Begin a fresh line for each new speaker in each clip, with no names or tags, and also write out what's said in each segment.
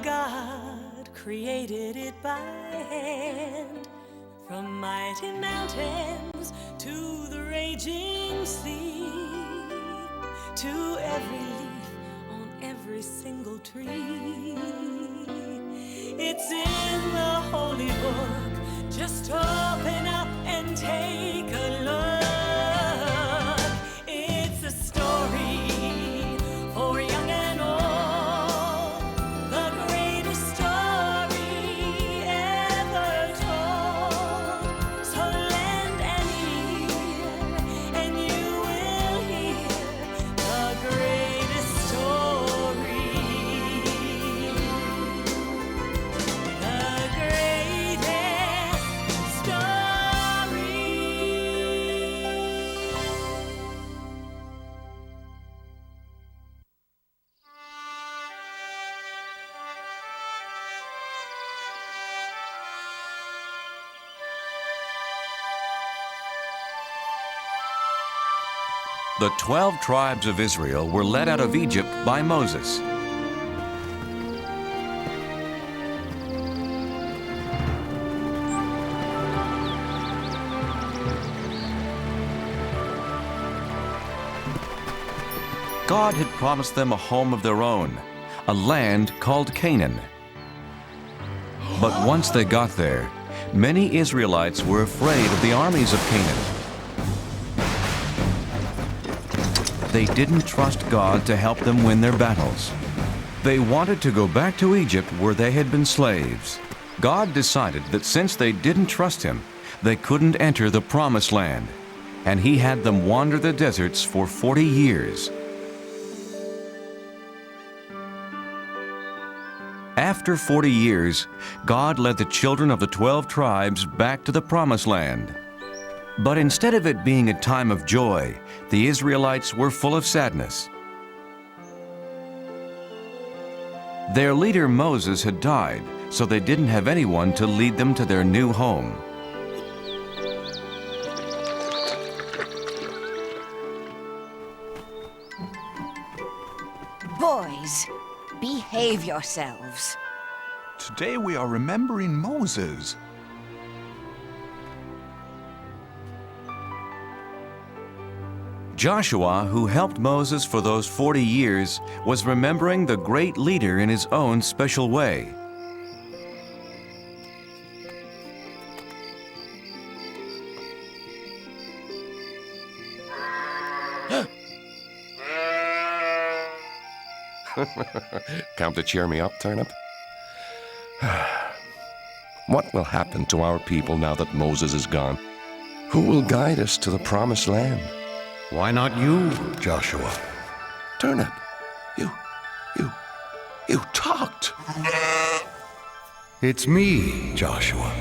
God created it by hand, from mighty mountains to the raging sea, to every leaf on every single tree. It's in the holy book. Just open up and take a look. It's a story for young and old, the greatest story ever told. So lend an ear and you will hear the greatest story. The greatest story.
The 12 tribes of Israel were led out of Egypt by Moses. God had promised them a home of their own, a land called Canaan. But once they got there, many Israelites were afraid of the armies of Canaan. They didn't trust God to help them win their battles. They wanted to go back to Egypt where they had been slaves. God decided that since they didn't trust Him, they couldn't enter the Promised Land, and He had them wander the deserts for 40 years. After 40 years, God led the children of the 12 tribes back to the Promised Land. But instead of it being a time of joy, the Israelites were full of sadness. Their leader Moses had died, so they didn't have anyone to lead them to their new home.
Boys, behave yourselves.
Today we are remembering Moses.
Joshua, who helped Moses for those 40 years, was remembering the great leader in his own special way.
Come to cheer me up, Turnip? What will happen to our people now that Moses is gone? Who will guide us to the Promised Land?
Why not you, Joshua?
Turnip, you talked.
It's me, Joshua.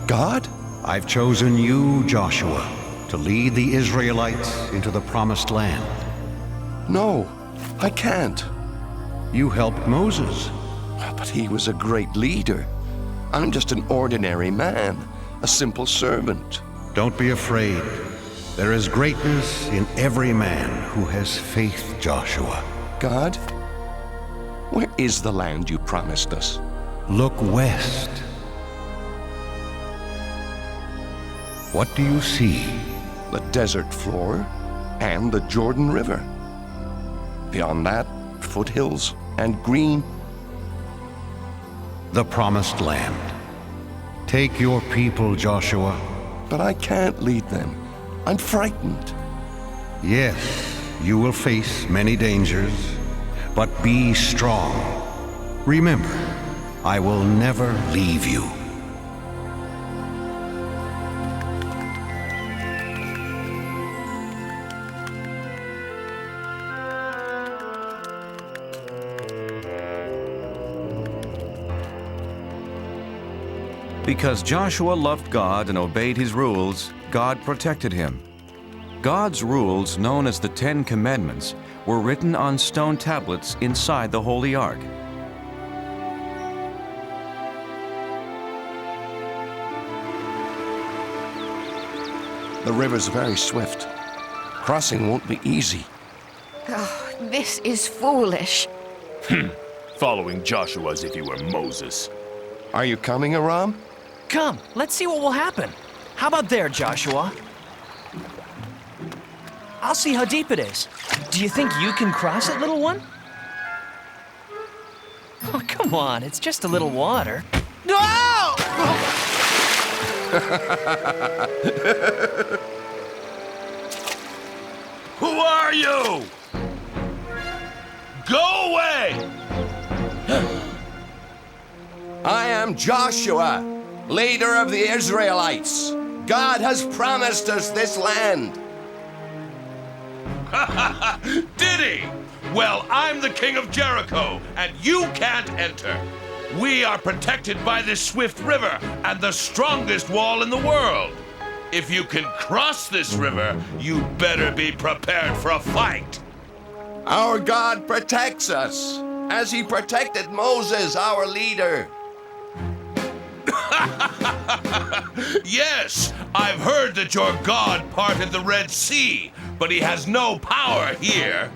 God?
I've chosen you, Joshua, to lead the Israelites into the Promised Land.
No, I can't.
You helped Moses.
But he was a great leader. I'm just an ordinary man, a simple servant.
Don't be afraid. There is greatness in every man who has faith, Joshua.
God, where is the land you promised us?
Look west. What do you see?
The desert floor and the Jordan River. Beyond that, foothills and green.
The Promised Land. Take your people, Joshua.
But I can't lead them. I'm frightened.
Yes, you will face many dangers, but be strong. Remember, I will never leave you.
Because Joshua loved God and obeyed His rules, God protected him. God's rules, known as the 10 Commandments, were written on stone tablets inside the Holy Ark.
The river's very swift. Crossing won't be easy.
Oh, this is foolish.
following Joshua as if he were Moses.
Are you coming, Aram?
Come, let's see what will happen. How about there, Joshua? I'll see how deep it is. Do you think you can cross it, little one? Oh, come on, it's just a little water. No!
Who are you? Go away!
I am Joshua, leader of the Israelites. God has promised us this land.
Did he? Well, I'm the king of Jericho, and you can't enter. We are protected by this swift river and the strongest wall in the world. If you can cross this river, you better be prepared for a fight.
Our God protects us, as he protected Moses, our leader.
Yes, I've heard that your God parted the Red Sea, but he has no power here.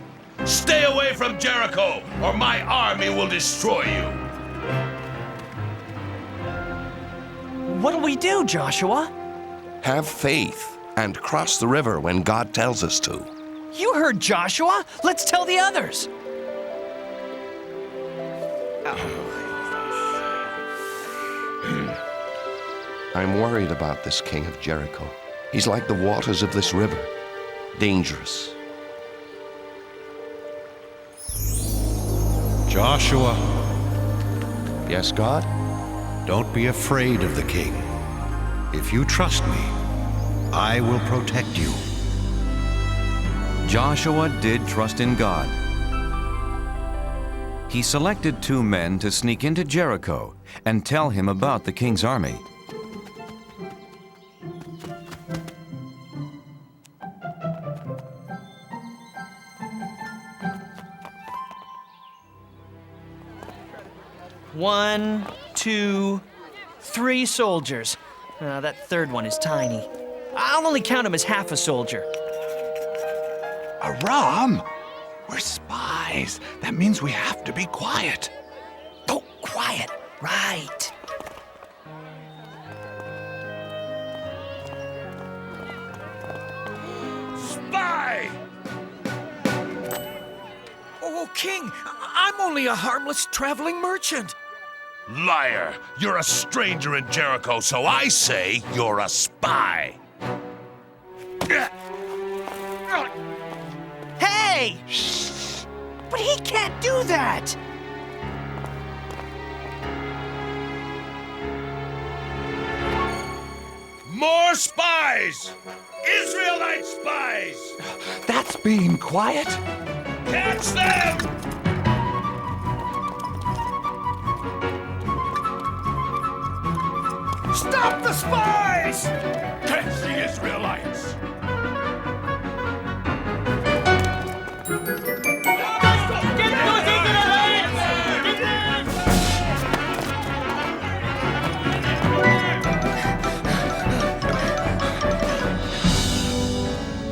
Stay away from Jericho, or my army will destroy you.
What'll we do, Joshua?
Have faith and cross the river when God tells us to.
You heard Joshua. Let's tell the others.
I'm worried about this king of Jericho. He's like the waters of this river, dangerous.
Joshua,
Yes, God?
don't be afraid of the king. If you trust me, I will protect you.
Joshua did trust in God. He selected 2 men to sneak into Jericho and tell him about the king's army.
One, 2, 3 soldiers. That third one is tiny. I'll only count him as half a soldier.
Aram! We're spies. That means we have to be quiet.
Oh, quiet. Right.
Spy!
Oh, King, I'm only a harmless traveling merchant.
Liar! You're a stranger in Jericho, so I say you're a spy.
Hey! But he can't do that!
More spies! Israelite spies!
That's being quiet.
Catch them!
Stop the spies!
Catch the Israelites!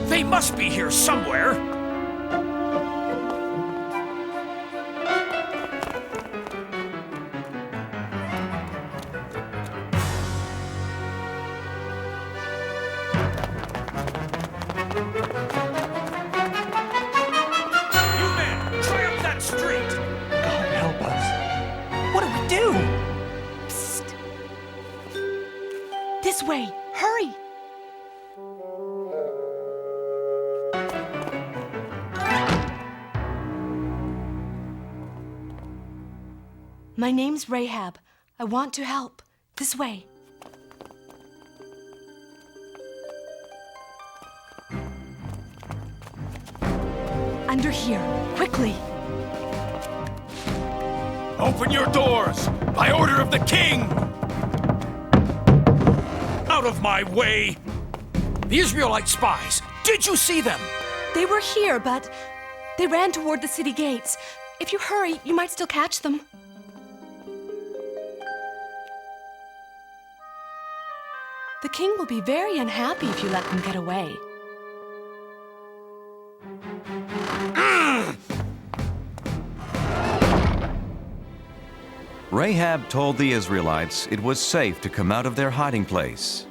They must be here somewhere. You men, try up that street.
God help us.
What do we do?
Psst. This way. Hurry. My name's Rahab. I want to help. This way. Under here. Quickly.
Open your doors by order of the king. Out of my way. The Israelite spies. Did you see them?
They were here, but they ran toward the city gates. If you hurry, you might still catch them. The king will be very unhappy if you let them get away.
Rahab told the Israelites it was safe to come out of their hiding place.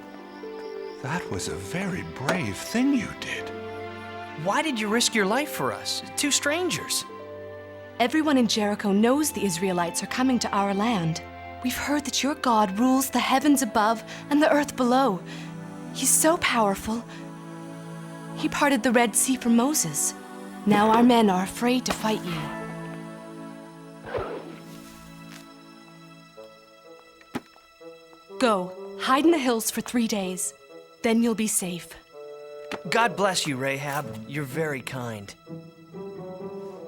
That was a very brave thing you did.
Why did you risk your life for us? Two strangers.
Everyone in Jericho knows the Israelites are coming to our land. We've heard that your God rules the heavens above and the earth below. He's so powerful. He parted the Red Sea for Moses. Now our men are afraid to fight you. Go, hide in the hills for 3 days. Then you'll be safe.
God bless you, Rahab. You're very kind.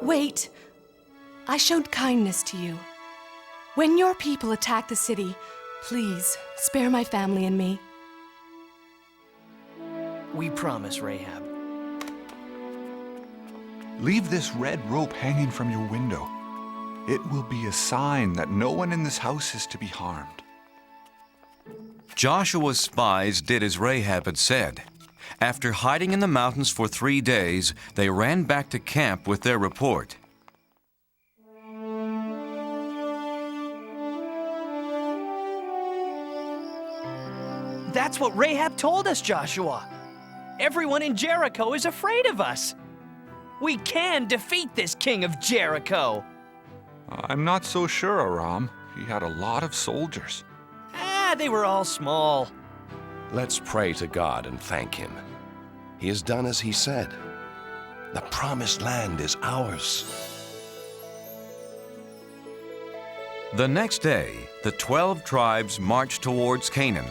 Wait. I showed kindness to you. When your people attack the city, please spare my family and me.
We promise, Rahab.
Leave this red rope hanging from your window. It will be a sign that no one in this house is to be harmed.
Joshua's spies did as Rahab had said. After hiding in the mountains for 3 days, they ran back to camp with their report.
That's what Rahab told us, Joshua. Everyone in Jericho is afraid of us. We can defeat this king of Jericho.
I'm not so sure, Aram. He had a lot of soldiers.
They were all small.
Let's pray to God and thank Him. He has done as He said. The promised land is ours.
The next day, the 12 tribes marched towards Canaan.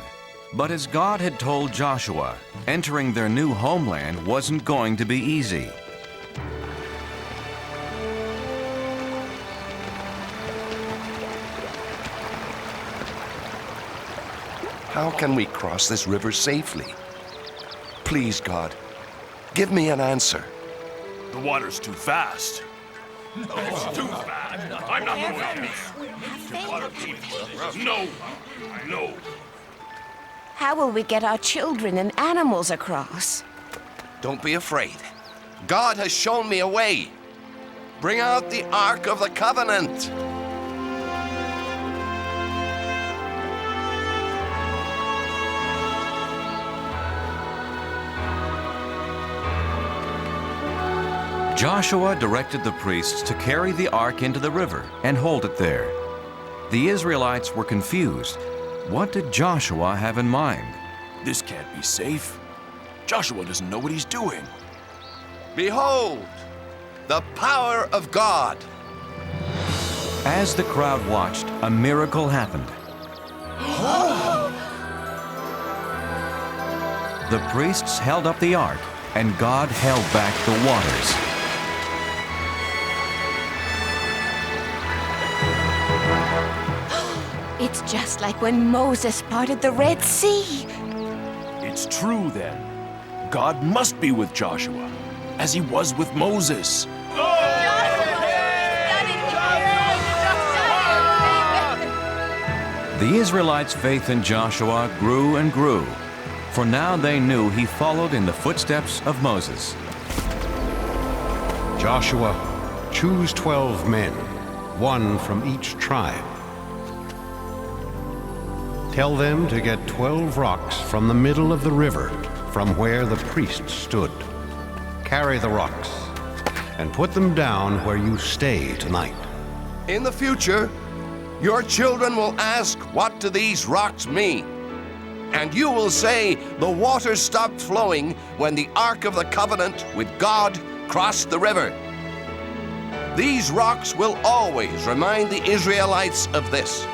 But as God had told Joshua, entering their new homeland wasn't going to be easy.
How can we cross this river safely? Please, God, give me an answer.
The water's too fast. No, it's too fast. I'm not going to. No, no.
How will we get our children and animals across?
Don't be afraid. God has shown me a way. Bring out the Ark of the Covenant.
Joshua directed the priests to carry the ark into the river and hold it there. The Israelites were confused. What did Joshua have in mind?
This can't be safe. Joshua doesn't know what he's doing.
Behold, the power of God.
As the crowd watched, a miracle happened. The priests held up the ark, and God held back the waters.
It's just like when Moses parted the Red Sea.
It's true then. God must be with Joshua, as he was with Moses.
The Israelites' faith in Joshua grew and grew, for now they knew he followed in the footsteps of Moses.
Joshua, choose 12 men, one from each tribe. Tell them to get 12 rocks from the middle of the river, from where the priests stood. Carry the rocks and put them down where you stay tonight.
In the future, your children will ask, what do these rocks mean? And you will say, the water stopped flowing when the Ark of the Covenant with God crossed the river. These rocks will always remind the Israelites of this.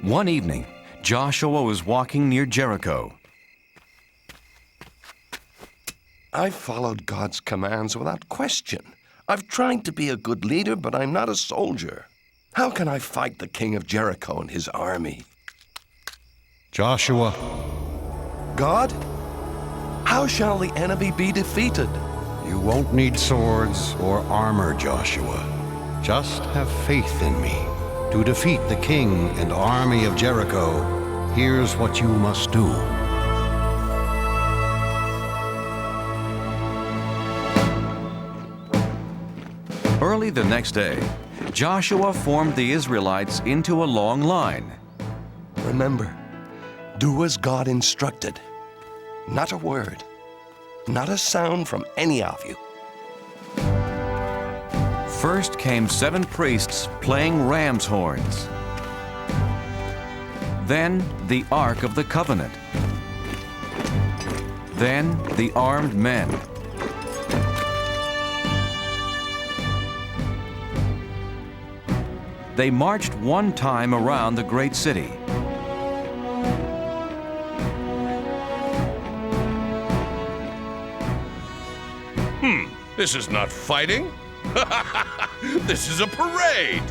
One evening, Joshua was walking near Jericho.
I've followed God's commands without question. I've tried to be a good leader, but I'm not a soldier. How can I fight the king of Jericho and his army?
Joshua,
God, how shall the enemy be defeated?
you won't need swords or armor, Joshua. Just have faith in me. To defeat the king and army of Jericho, here's what you must do.
Early the next day, Joshua formed the Israelites into a long line.
Remember, do as God instructed. Not a word, not a sound from any of you.
First came 7 priests playing ram's horns. Then the Ark of the Covenant. Then the armed men. They marched one time around the great city.
This is not fighting. This is a parade.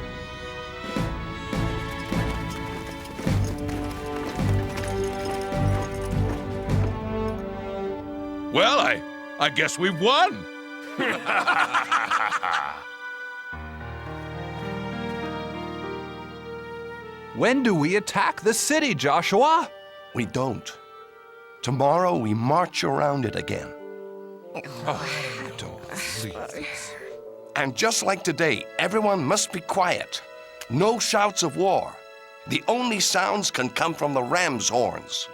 Well, I guess we've won.
When do we attack the city, Joshua?
We don't. Tomorrow we march around it again. And just like today, everyone must be quiet. No shouts of war. The only sounds can come from the ram's horns.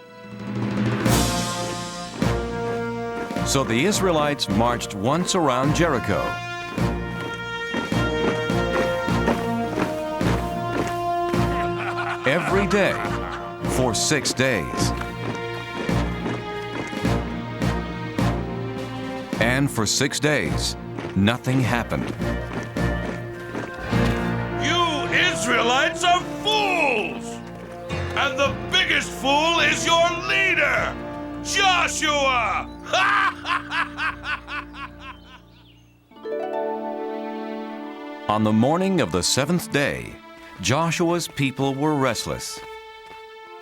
So the Israelites marched once around Jericho. Every day for 6 days. And for 6 days, nothing happened.
You Israelites are fools! And the biggest fool is your leader, Joshua!
On the morning of the 7th day, Joshua's people were restless.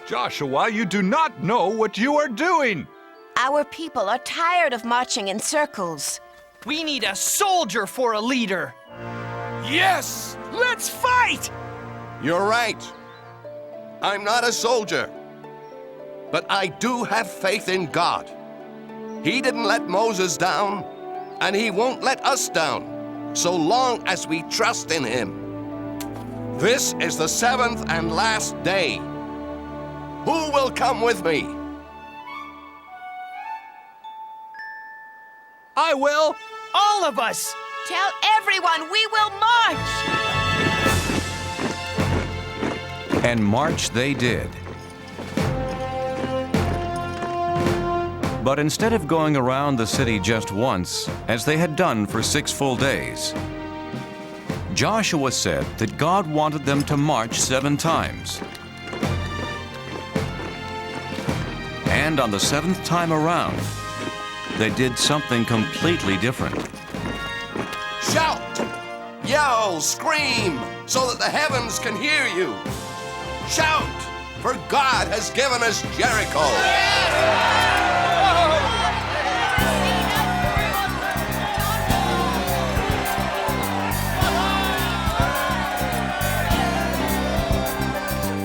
Joshua, you do not know what you are doing.
Our people are tired of marching in circles.
We need a soldier for a leader.
Yes! Let's fight!
You're right. I'm not a soldier. But I do have faith in God. He didn't let Moses down, and he won't let us down, so long as we trust in him. This is the 7th and last day. Who will come with me?
I will.
All of us!
Tell everyone we will march!
And march they did. But instead of going around the city just once, as they had done for 6 full days, Joshua said that God wanted them to march 7 times. And on the 7th time around, they did something completely different.
Shout, yell, scream, so that the heavens can hear you. Shout, for God has given us Jericho.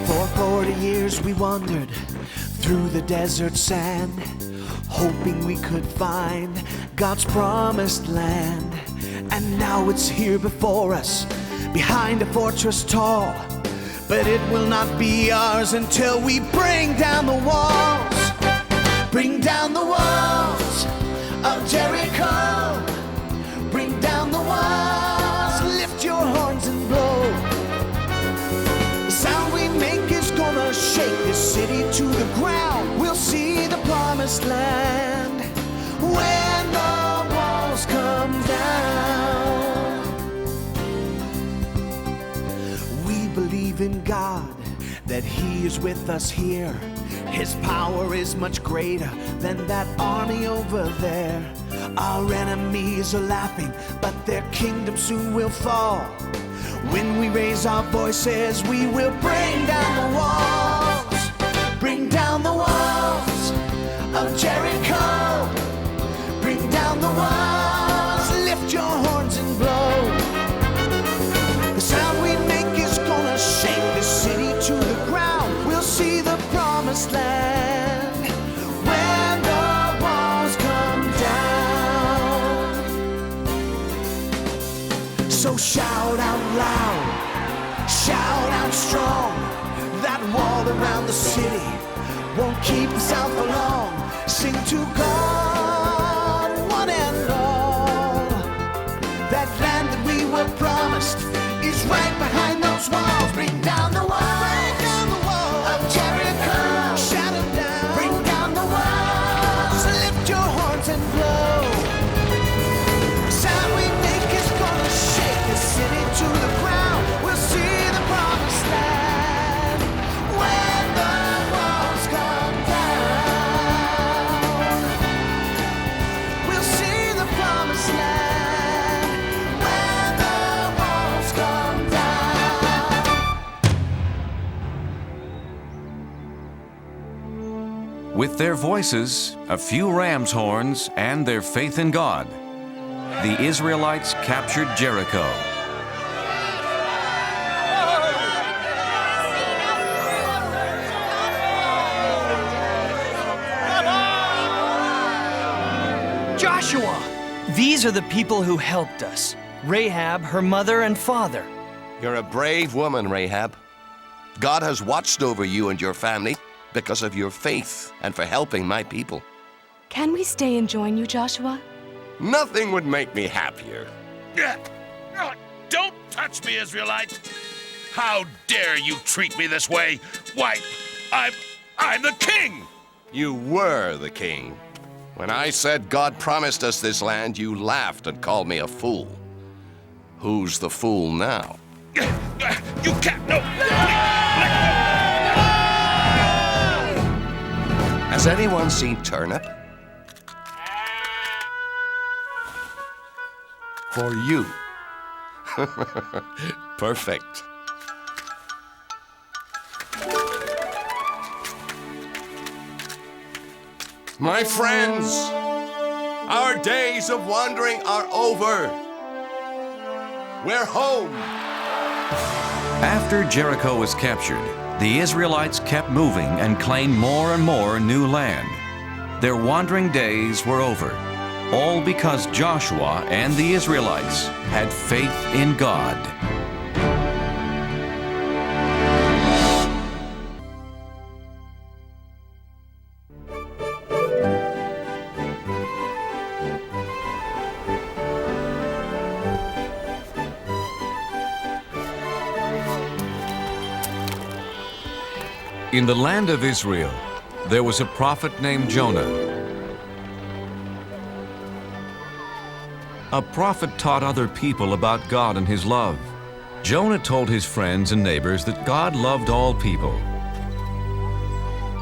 For 40 years we wandered through the desert sand, hoping we could find God's promised land. And now it's here before us, behind a fortress tall. But it will not be ours until we bring down the walls. Bring down the walls of Jericho. Bring down the walls, lift your horns and blow. The sound we make is gonna shake this city to the ground. We'll see the promised land when the walls come down. We believe in God, that that he is with us here. His power is much greater than that army over there. Our enemies are laughing, but their kingdom soon will fall. When we raise our voices, we will bring down the walls. Bring down the walls of Jericho. Bring down the walls, lift your horns and blow. The sound we make is gonna shake the city to the ground. We'll see the promised land when the walls come down. So shout out loud, shout out strong. That wall around the city won't keep us out for long. Sing to God, one and all. That land that we were promised is right behind those walls. Bring down the walls of Jericho. Shout them down. Bring down the walls. Lift your horns and blow. The sound we make is gonna shake the city to the ground. We'll see the promised land when the walls come down. We'll see the promised land when the walls come down.
With their voices, a few ram's horns, and their faith in God, the Israelites captured Jericho.
Joshua! These are the people who helped us. Rahab, her mother and father.
You're a brave woman, Rahab. God has watched over you and your family because of your faith and for helping my people.
Can we stay and join you, Joshua?
Nothing would make me happier.
Don't touch me, Israelite! How dare you treat me this way? Why, I'm the king!
You were the king. When I said God promised us this land, you laughed and called me a fool. Who's the fool now?
You can't, no!
Has anyone seen turnip? For you. Perfect. My friends, our days of wandering are over. We're home.
After Jericho was captured, the Israelites kept moving and claimed more and more new land. Their wandering days were over, all because Joshua and the Israelites had faith in God. In the land of Israel, there was a prophet named Jonah. A prophet taught other people about God and his love. Jonah told his friends and neighbors that God loved all people.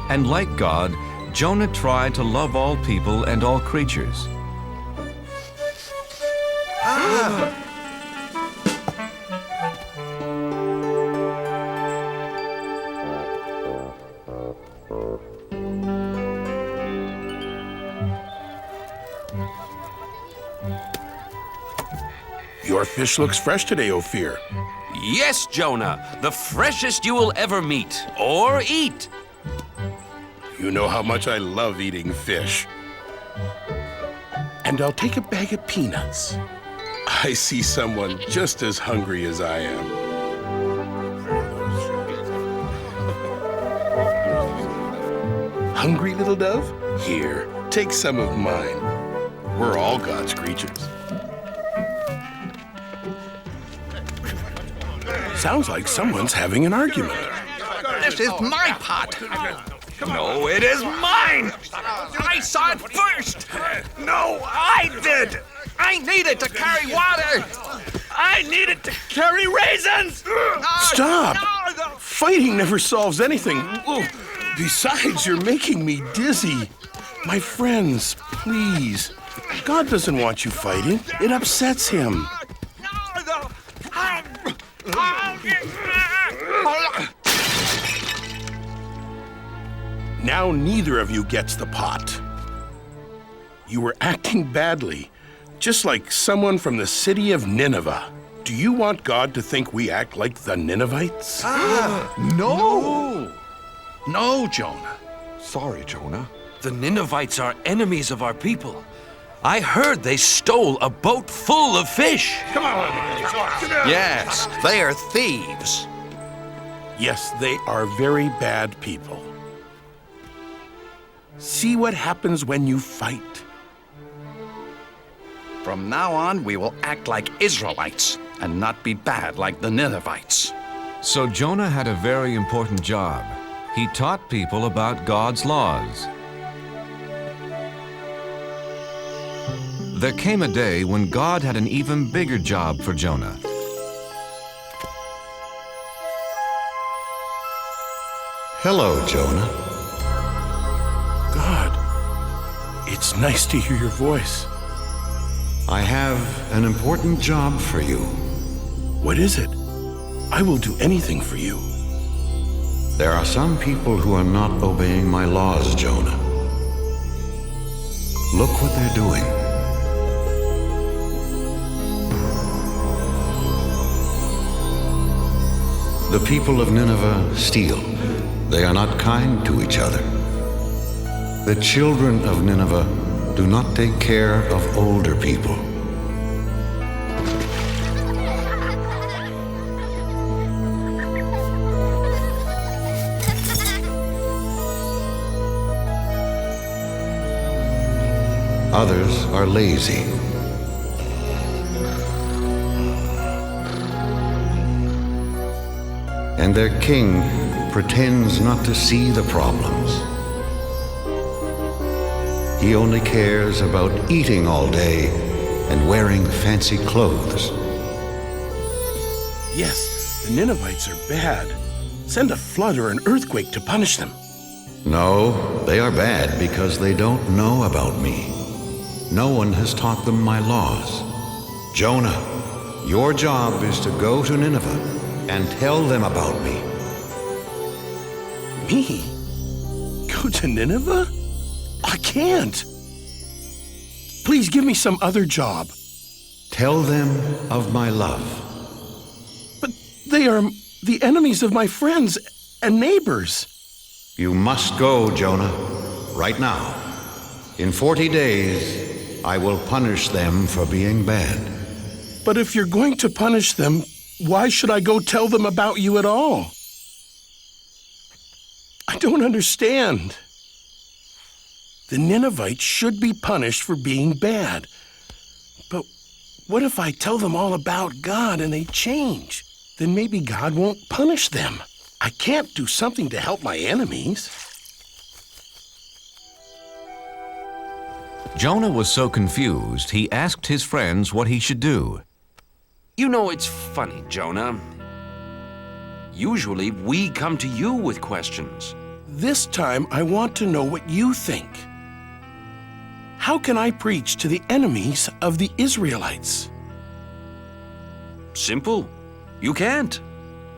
And like God, Jonah tried to love all people and all creatures.
Your fish looks fresh today, Ophir.
Yes, Jonah, the freshest you will ever meet or eat.
You know how much I love eating fish. And I'll take a bag of peanuts. I see someone just as hungry as I am. Hungry, little dove? Here, take some of mine. We're all God's creatures. Sounds like someone's having an argument.
This is my pot. No, it is mine. I saw it first. No, I did. I needed to carry water. I needed to carry raisins.
Stop!
No.
Fighting never solves anything. Whoa. Besides, you're making me dizzy. My friends, please. God doesn't want you fighting. It upsets him. Now neither of you gets the pot. You were acting badly, just like someone from the city of Nineveh. Do you want God to think we act like the Ninevites?
No! No, Jonah. Sorry, Jonah.
The Ninevites are enemies of our people. I heard they stole a boat full of fish.
Come on.
Yes, they are thieves.
Yes, they are very bad people. See what happens when you fight.
From now on, we will act like Israelites and not be bad like the Ninevites.
So Jonah had a very important job. He taught people about God's laws. There came a day when God had an even bigger job for Jonah.
Hello, Jonah.
God, it's nice to hear your voice.
I have an important job for you.
What is it? I will do anything for you.
There are some people who are not obeying my laws, Jonah. Look what they're doing. The people of Nineveh steal. They are not kind to each other. The children of Nineveh do not take care of older people. Others are lazy. And their king pretends not to see the problems. He only cares about eating all day and wearing fancy clothes.
Yes, the Ninevites are bad. Send a flood or an earthquake to punish them.
No, they are bad because they don't know about me. No one has taught them my laws. Jonah, your job is to go to Nineveh and tell them about me.
Me? Go to Nineveh? I can't. Please give me some other job.
Tell them of my love.
But they are the enemies of my friends and neighbors.
You must go, Jonah, right now. In 40 days, I will punish them for being bad.
But if you're going to punish them, why should I go tell them about you at all? I don't understand. The Ninevites should be punished for being bad. But what if I tell them all about God and they change? Then maybe God won't punish them. I can't do something to help my enemies.
Jonah was so confused, he asked his friends what he should do.
You know, it's funny, Jonah. Usually, we come to you with questions.
This time, I want to know what you think. How can I preach to the enemies of the Israelites?
Simple. You can't.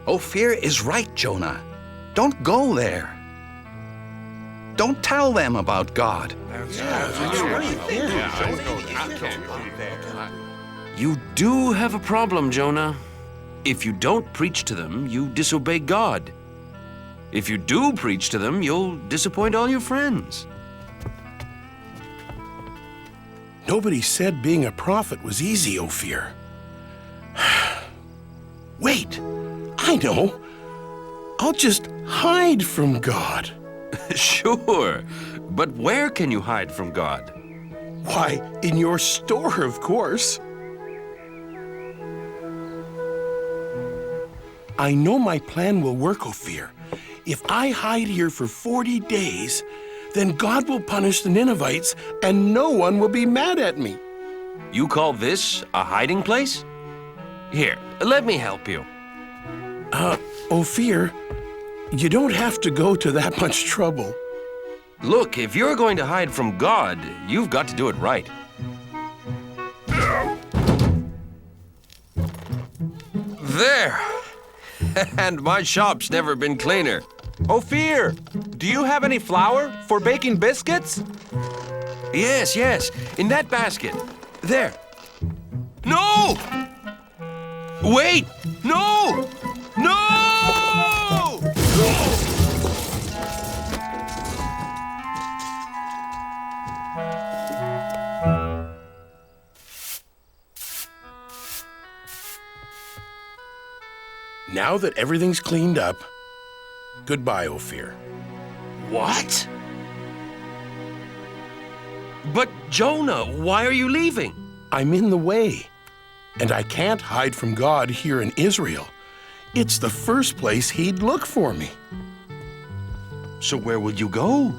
Ophir is right, Jonah. Don't go there. Don't tell them about God.
You do have a problem, Jonah. If you don't preach to them, you disobey God. If you do preach to them, you'll disappoint all your friends.
Nobody said being a prophet was easy, Ophir. Wait, I know. I'll just hide from God.
Sure, but where can you hide from God?
Why, in your store, of course. I know my plan will work, Ophir. If I hide here for 40 days, then God will punish the Ninevites and no one will be mad at me.
You call this a hiding place? Here, let me help you.
Ophir, You don't have to go to that much trouble.
Look, if you're going to hide from God, you've got to do it right. There! And my shop's never been cleaner.
Ophir, do you have any flour for baking biscuits?
Yes, yes, in that basket. There. No! Wait! No! No!
Now that everything's cleaned up, goodbye, Ophir.
What? But Jonah, why are you leaving?
I'm in the way, and I can't hide from God here in Israel. It's the first place he'd look for me.
So where will you go?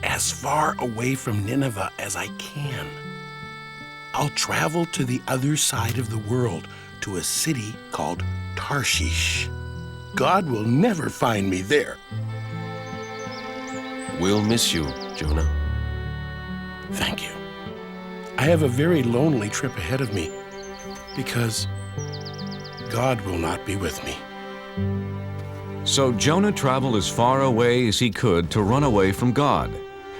As far away from Nineveh as I can. I'll travel to the other side of the world, to a city called Tarshish. God will never find me there.
We'll miss you, Jonah.
Thank you. I have a very lonely trip ahead of me because God will not be with me.
So Jonah traveled as far away as he could to run away from God.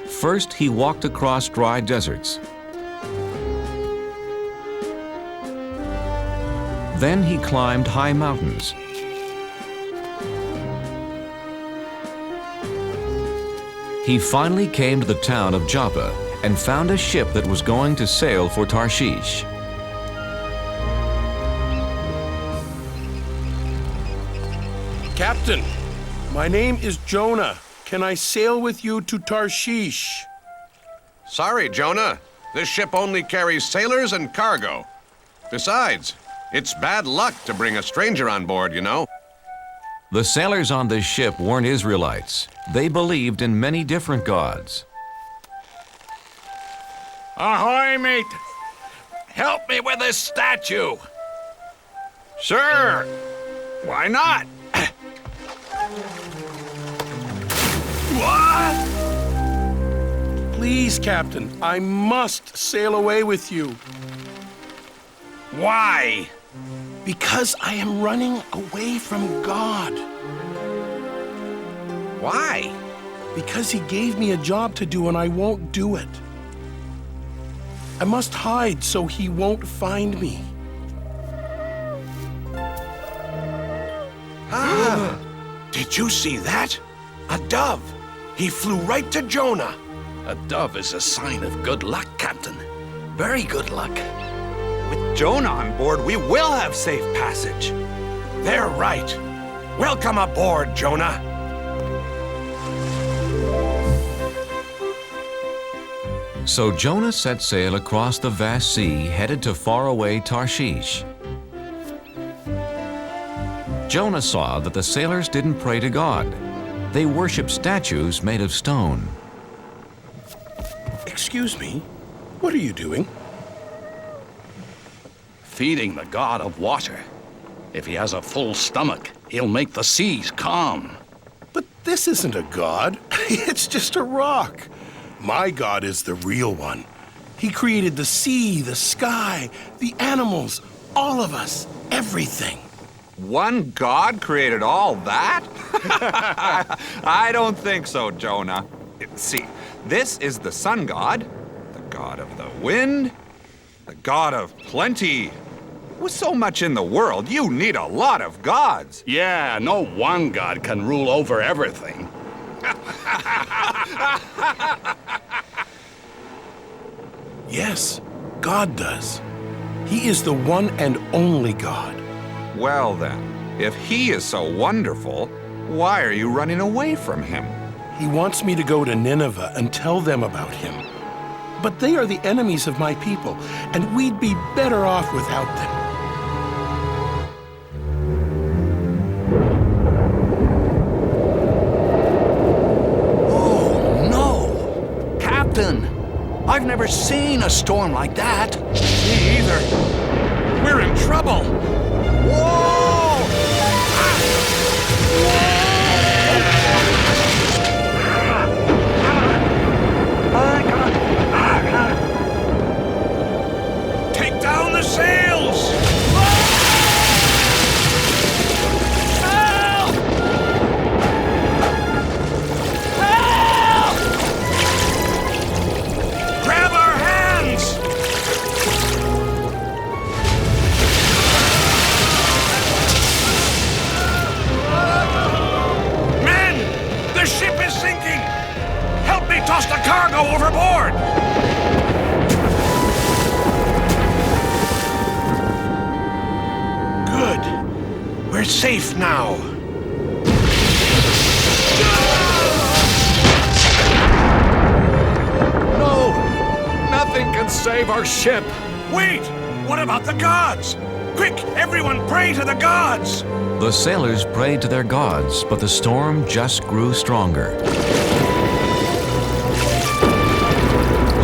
First, he walked across dry deserts. Then he climbed high mountains. He finally came to the town of Joppa and found a ship that was going to sail for Tarshish.
Captain, my name is Jonah. Can I sail with you to Tarshish?
Sorry, Jonah. This ship only carries sailors and cargo. Besides, it's bad luck to bring a stranger on board, you know.
The sailors on this ship weren't Israelites. They believed in many different gods.
Ahoy, mate! Help me with this statue! Sure! Why not? What?
Please, Captain, I must sail away with you.
Why?
Because I am running away from God.
Why?
Because he gave me a job to do and I won't do it. I must hide so he won't find me.
Did you see that? A dove. He flew right to Jonah. A dove is a sign of good luck, Captain. Very good luck. With Jonah on board, we will have safe passage. They're right. Welcome aboard, Jonah.
So Jonah set sail across the vast sea, headed to faraway Tarshish. Jonah saw that the sailors didn't pray to God. They worshiped statues made of stone.
Excuse me, what are you doing?
Feeding the god of water. If he has a full stomach, he'll make the seas calm.
But this isn't a god. It's just a rock. My God is the real one. He created the sea, the sky, the animals, all of us, everything.
One God created all that? I don't think so, Jonah. See, this is the sun god, the god of the wind, the god of plenty. With so much in the world, you need a lot of gods.
Yeah, no one god can rule over everything.
Yes, God does. He is the one and only God.
Well then, if he is so wonderful, why are you running away from him?
He wants me to go to Nineveh and tell them about him. But they are the enemies of my people, and we'd be better off without them.
Oh, no! Captain, I've never seen a storm like that. Me either. We're in trouble. Whoa! Ah! tossed the cargo overboard! Good. We're safe now.
No! Nothing can save our ship!
Wait! What about the gods? Quick, everyone pray to the gods!
The sailors prayed to their gods, but the storm just grew stronger.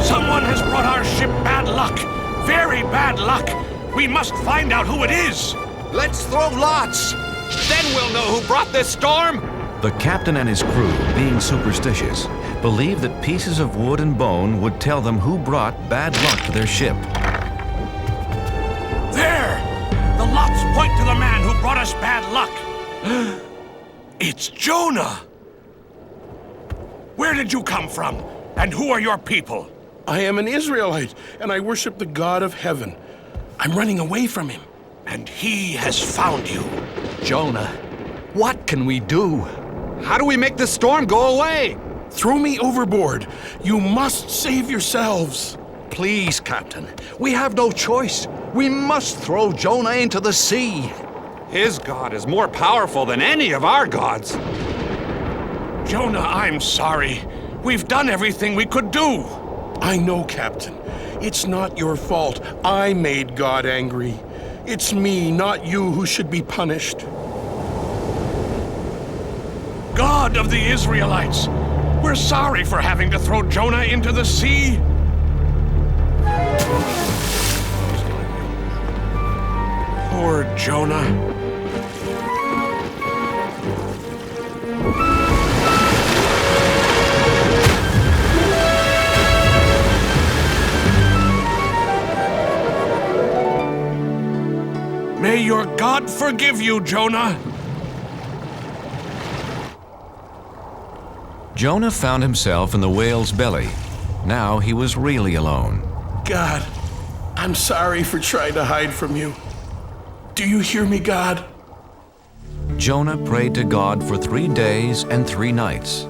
Someone has brought our ship bad luck. Very bad luck. We must find out who it is.
Let's throw lots.
Then we'll know who brought this storm!
The captain and his crew, being superstitious, believed that pieces of wood and bone would tell them who brought bad luck to their ship.
There! The lots point to the man who brought us bad luck. It's Jonah! Where did you come from? And who are your people?
I am an Israelite, and I worship the God of heaven. I'm running away from him.
And he has found you.
Jonah, what can we do?
How do we make this storm go away?
Throw me overboard. You must save yourselves.
Please, Captain. We have no choice. We must throw Jonah into the sea.
His God is more powerful than any of our gods.
Jonah, I'm sorry. We've done everything we could do.
I know, Captain. It's not your fault. I made God angry. It's me, not you, who should be punished.
God of the Israelites, we're sorry for having to throw Jonah into the sea. Poor Jonah. May your God forgive you, Jonah.
Jonah found himself in the whale's belly. Now he was really alone.
God, I'm sorry for trying to hide from you. Do you hear me, God?
Jonah prayed to God for 3 days and 3 nights.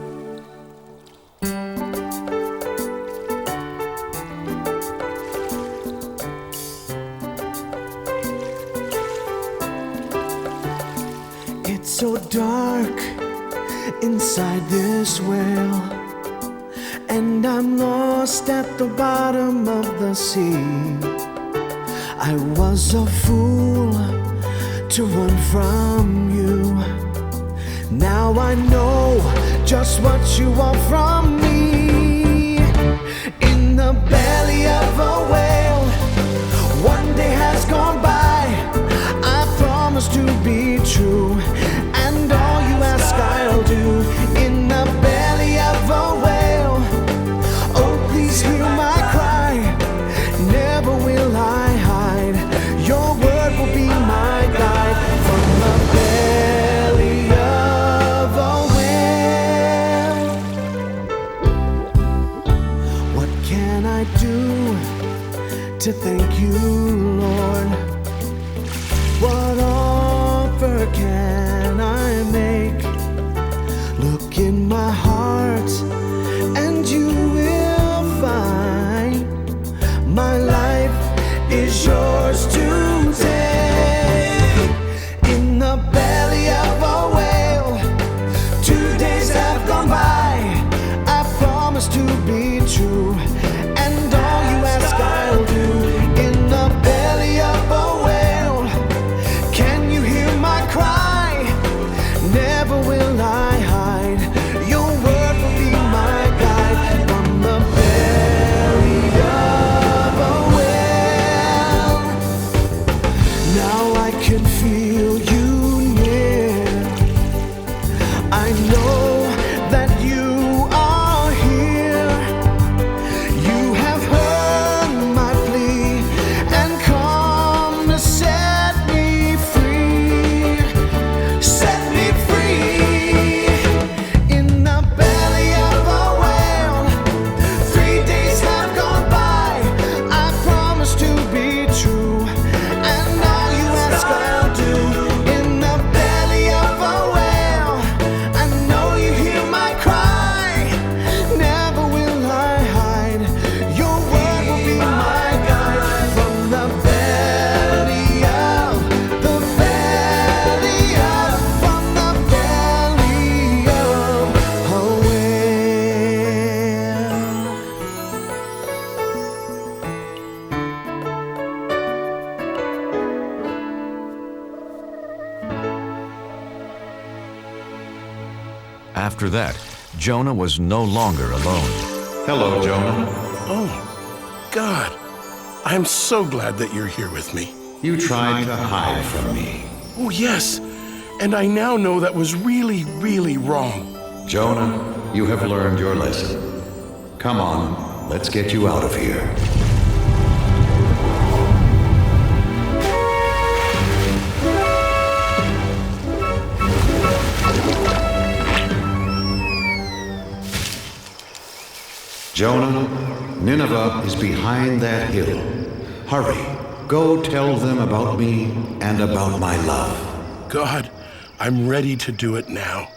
It's so dark inside this well, and I'm lost at the bottom of the sea. I was a fool to run from you. Now I know just what you want from me. In the belly of a whale, one day has gone by. I promise to be true, and all you ask I'll do. In the belly of a whale, oh please hear my cry. Never will I hide. Your word will be my guide. From the belly of a whale, what can I do to thank you, Lord? What offer can I make? Look in my heart and you will find my life is yours to take. In the belly of a whale, 2 days have gone by. I promise to be true, and all you ask I'll do. In the belly of a whale, can you hear my cry? Never will I hide. Your word will be my guide. From the belly of a whale, now I can feel you near. I know that you are here.
After that, Jonah was no longer alone.
Hello, Jonah.
Oh, God. I'm so glad that you're here with me.
You tried to hide from me.
Oh, yes. And I now know that was really, really wrong.
Jonah, you have learned your lesson. Come on, let's get you out of here. Jonah, Nineveh is behind that hill. Hurry, go tell them about me and about my love.
God, I'm ready to do it now.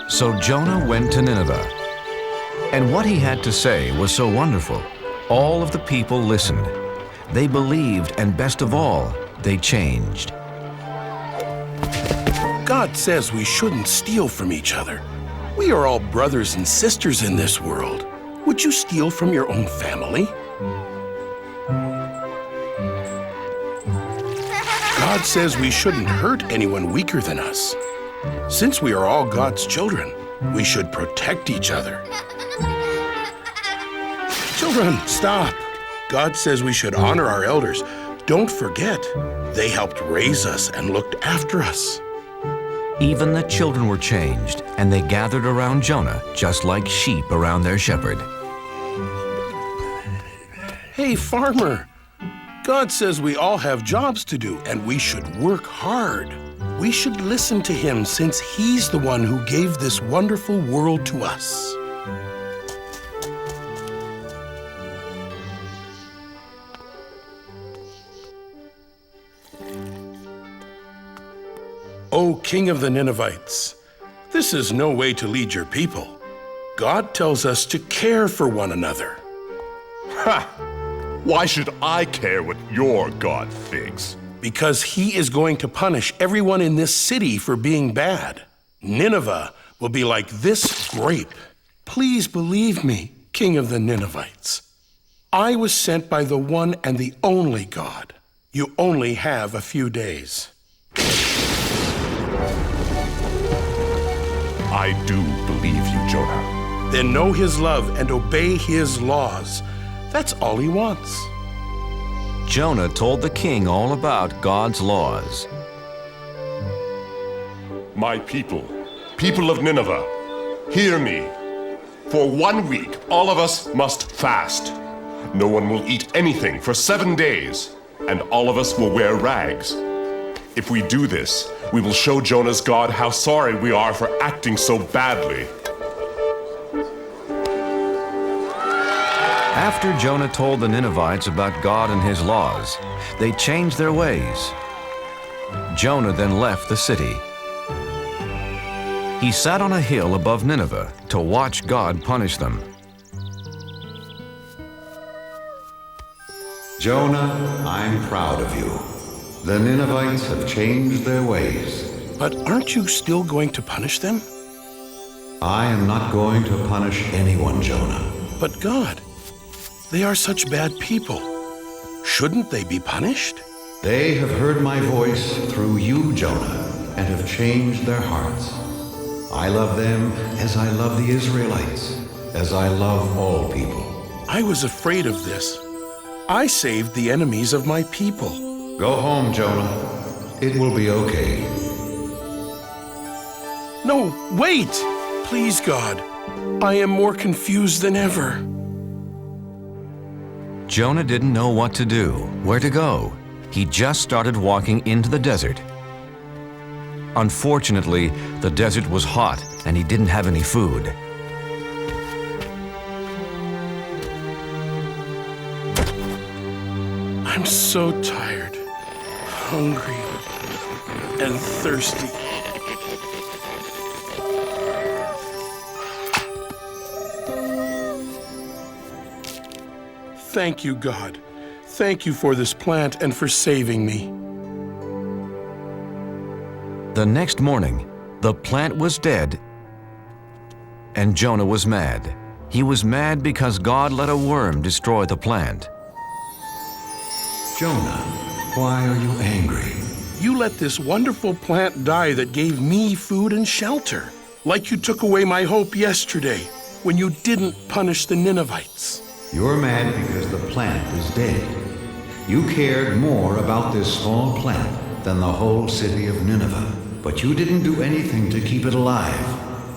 So Jonah went to Nineveh. And what he had to say was so wonderful. All of the people listened. They believed, and best of all, they changed.
God says we shouldn't steal from each other. We are all brothers and sisters in this world. Would you steal from your own family? God says we shouldn't hurt anyone weaker than us. Since we are all God's children, we should protect each other. Children, stop. God says we should honor our elders. Don't forget, they helped raise us and looked after us.
Even the children were changed, and they gathered around Jonah just like sheep around their shepherd.
Hey, farmer. God says we all have jobs to do, and we should work hard. We should listen to him since he's the one who gave this wonderful world to us. O King of the Ninevites, this is no way to lead your people. God tells us to care for one another.
Ha! Why should I care what your God thinks?
Because he is going to punish everyone in this city for being bad. Nineveh will be like this grape. Please believe me, King of the Ninevites. I was sent by the one and the only God. You only have a few days.
I do believe you, Jonah.
Then know his love and obey his laws. That's all he wants.
Jonah told the king all about God's laws.
My people, people of Nineveh, hear me. For 1 week, all of us must fast. No one will eat anything for 7 days, and all of us will wear rags. If we do this, we will show Jonah's God how sorry we are for acting so badly.
After Jonah told the Ninevites about God and his laws, they changed their ways. Jonah then left the city. He sat on a hill above Nineveh to watch God punish them.
Jonah, I'm proud of you. The Ninevites have changed their ways.
But aren't you still going to punish them?
I am not going to punish anyone, Jonah.
But God, they are such bad people. Shouldn't they be punished?
They have heard my voice through you, Jonah, and have changed their hearts. I love them as I love the Israelites, as I love all people.
I was afraid of this. I saved the enemies of my people.
Go home, Jonah. It will be okay.
No, wait! Please, God. I am more confused than ever.
Jonah didn't know what to do, where to go. He just started walking into the desert. Unfortunately, the desert was hot and he didn't have any food.
I'm so tired, hungry, and thirsty. Thank you, God. Thank you for this plant and for saving me.
The next morning, the plant was dead, and Jonah was mad. He was mad because God let a worm destroy the plant.
Jonah, why are you angry?
You let this wonderful plant die that gave me food and shelter. Like you took away my hope yesterday when you didn't punish the Ninevites.
You're mad because the plant is dead. You cared more about this small plant than the whole city of Nineveh, but you didn't do anything to keep it alive.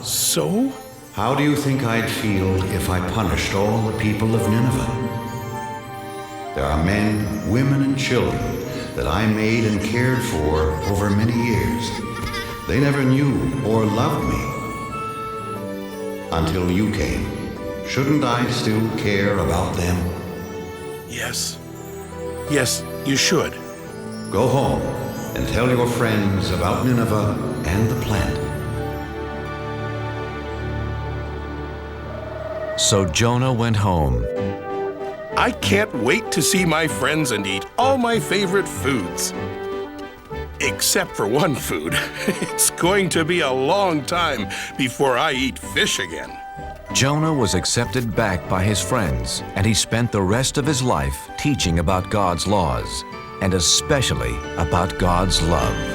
So?
How do you think I'd feel if I punished all the people of Nineveh? There are men, women, and children that I made and cared for over many years. They never knew or loved me until you came. Shouldn't I still care about them?
Yes. Yes, you should.
Go home and tell your friends about Nineveh and the plant.
So Jonah went home.
I can't wait to see my friends and eat all my favorite foods. Except for one food. It's going to be a long time before I eat fish again.
Jonah was accepted back by his friends, and he spent the rest of his life teaching about God's laws, and especially about God's love.